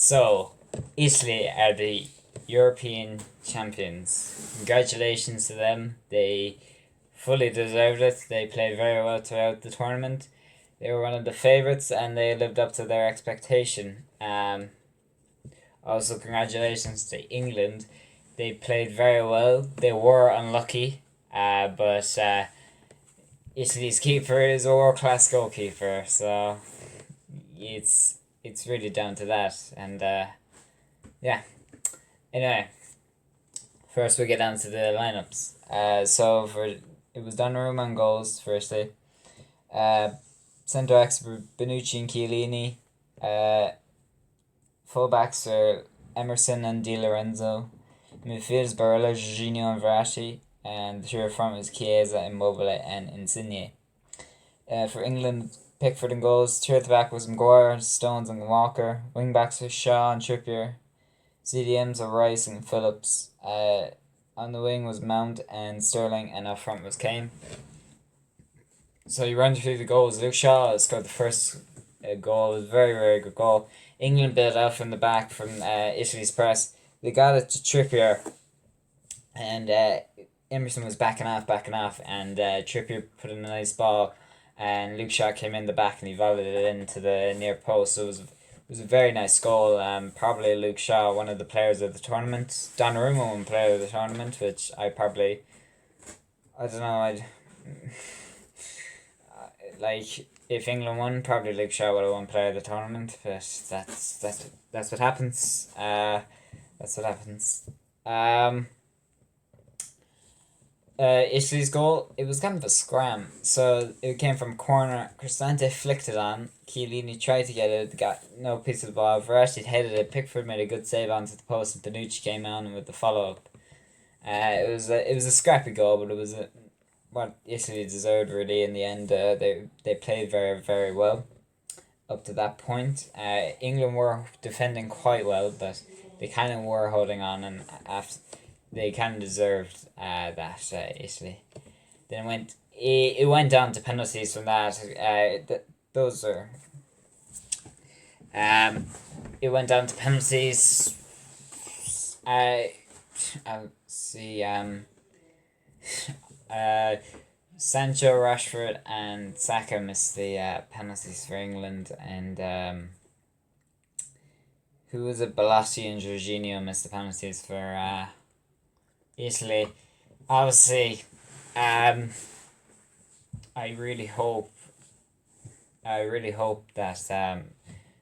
So, Italy are the European champions. Congratulations to them. They fully deserved it. They played very well throughout the tournament. They were one of the favourites and they lived up to their expectation. Also, congratulations to England. They played very well. They were unlucky, but Italy's keeper is a world class goalkeeper, so it's really down to that. And yeah. Anyway, first we get down to the lineups. It was Donnarumma on goals firstly. Centre backs were Bonucci and Chiellini. Fullbacks are Emerson and Di Lorenzo. Midfielders Barella, Jorginho and Verratti. And the trio front was Chiesa, Immobile and Insigne. For England, Pickford and goals. Two at the back was Maguire, Stones and Walker. Wing backs were Shaw and Trippier. CDMs are Rice and Phillips. On the wing was Mount and Sterling, and up front was Kane. So you run through the goals. Luke Shaw scored the first goal. It was a very, very good goal. England built out from the back from Italy's press. They got it to Trippier, and Emerson was backing off, and Trippier put in a nice ball, and Luke Shaw came in the back and he volleyed it into the near post. So it was a very nice goal. Probably Luke Shaw, one of the players of the tournament. Donnarumma, one player of the tournament, which I don't know, like, if England won, probably Luke Shaw would have won player of the tournament, but that's what happens. That's what happens. Italy's goal, it was kind of a scram. So it came from corner. Cristante flicked it on. Chiellini tried to get it, got no piece of the ball. Verratti headed it. Pickford made a good save onto the post, and Bonucci came on with the follow up. It was a scrappy goal, but it was what Italy deserved really in the end. They played very, very well up to that point. England were defending quite well, but they kind of were holding on, and after they kind of deserved that Italy. Then it went down to penalties from that. Those are it went down to penalties. I'll see. Sancho, Rashford, and Saka missed the penalties for England, and who was it? Belotti and Jorginho missed the penalties for Italy. Obviously, I really hope that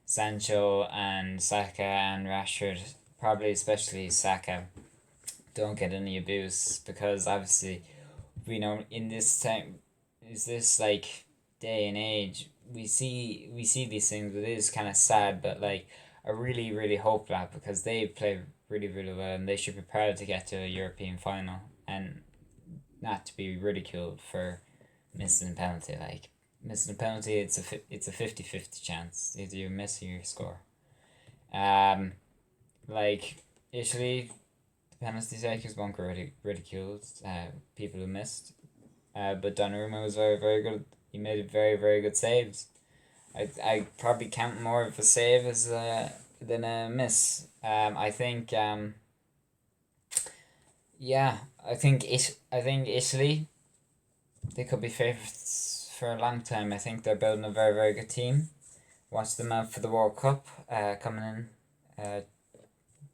Sancho and Saka and Rashford, probably especially Saka, don't get any abuse, because obviously, in this time, is this like day and age, we see these things. It is kind of sad, but like I really, really hope that, because they play really, really well, and they should be proud to get to a European final and not to be ridiculed for missing a penalty. Like, missing a penalty, it's a 50-50 chance. Either you miss or you score. Like, Italy, the penalty takers won't get ridiculed. People who missed. But Donnarumma was very, very good. He made very, very good saves. I probably count more of a save as than a miss. I think I think Italy, they could be favourites for a long time. I think they're building a very, very good team. Watch them out for the World Cup coming in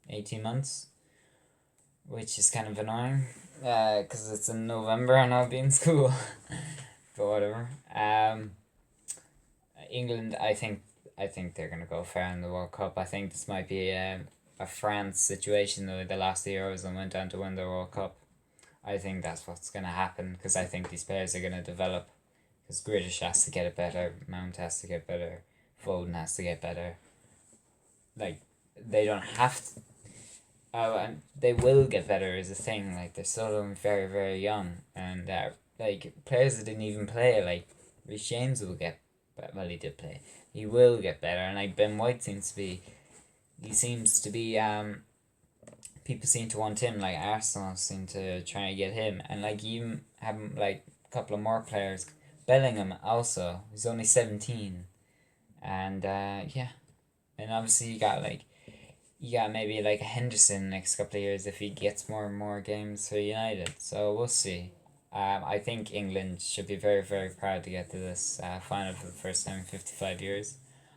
18 months, which is kind of annoying because it's in November and I'll be in school. But whatever. England, I think they're gonna go far in the World Cup. I think this might be a France situation, though. They lost the Euros and went on to win the World Cup. I think that's what's gonna happen, because I think these players are gonna develop. Because Grealish has to get it better, Mount has to get better, Foden has to get better. Like, they don't have to. Oh, and they will get better is the thing. Like, they're still very, very young, and like players that didn't even play, like Reece James will get. Well, he did play. He will get better, and like Ben White seems to be. He seems to be. People seem to want him. Like Arsenal seem to try and get him, and like you have like a couple of more players. Bellingham also. He's only 17, and yeah, and obviously you got like you got maybe like a Henderson next couple of years if he gets more and more games for United. So we'll see. I think England should be very, very proud to get to this final for the first time in 55 years.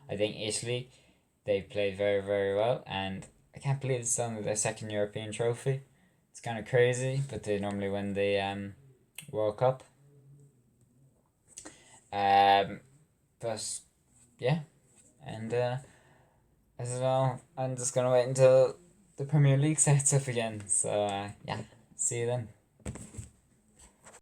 I think Italy, they played very, very well, and I can't believe it's only their second European trophy. It's kind of crazy, but they normally win the World Cup. Um, but yeah, and I don't know. I'm just gonna wait until the Premier League starts up again. So yeah, see you then.